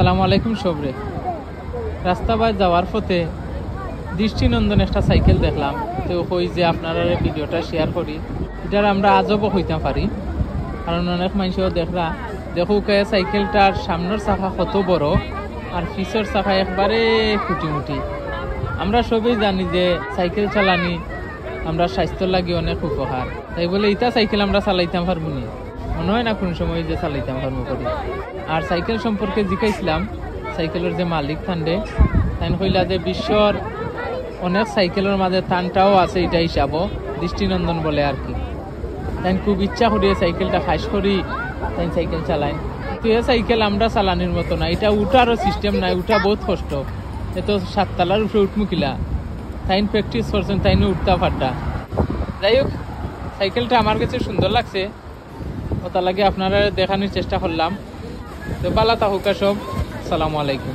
আসসালামু আলাইকুম সবরে। রাস্তা বাই যাওয়ার পথে দৃষ্টিনন্দন একটা সাইকেল দেখলাম, তো কই যে আপনারা ভিডিওটা শেয়ার করি। এটার আমরা আজবও হইতে পারি, কারণ অনেক মানুষও দেখুক সাইকেলটার সামনের চাকা কত বড় আর পিছের চাকা একবারে খুঁটিমুটি। আমরা সবই জানি যে সাইকেল চালানি আমরা স্বাস্থ্যর লাগে অনেক উপকার, তাই বলে ইটা সাইকেল আমরা চালাইতাম পারবো নি? মনে হয় না কোন সময় যে চালাইতাম পারবো করি। আর সাইকেল সম্পর্কে জিজ্ঞাসলাম সাইকেলের যে মালিক থানডে, তাই কইলা যে বিশ্বর অনেক সাইকেলের মাঝে থানটাও আছে, এটা হিসাবও দৃষ্টিনন্দন বলে আর কি। তাই খুব ইচ্ছা করি সাইকেলটা খাস করি, তাই সাইকেল চালাই। তো এ সাইকেল আমরা চালানির মতো না, এটা উঠারও সিস্টেম নাই, উঠা বহুত কষ্ট। এত 7 তলার উপরে উঠমু কিলা, তাই প্র্যাকটিস করছেন, তাই উঠতা ফাটা। যাই হোক, সাইকেলটা আমার কাছে সুন্দর লাগছে, ওটা লাগে আপনারা দেখানোর চেষ্টা করলাম। তো ভালো থাকুক সব, আসসালামু আলাইকুম।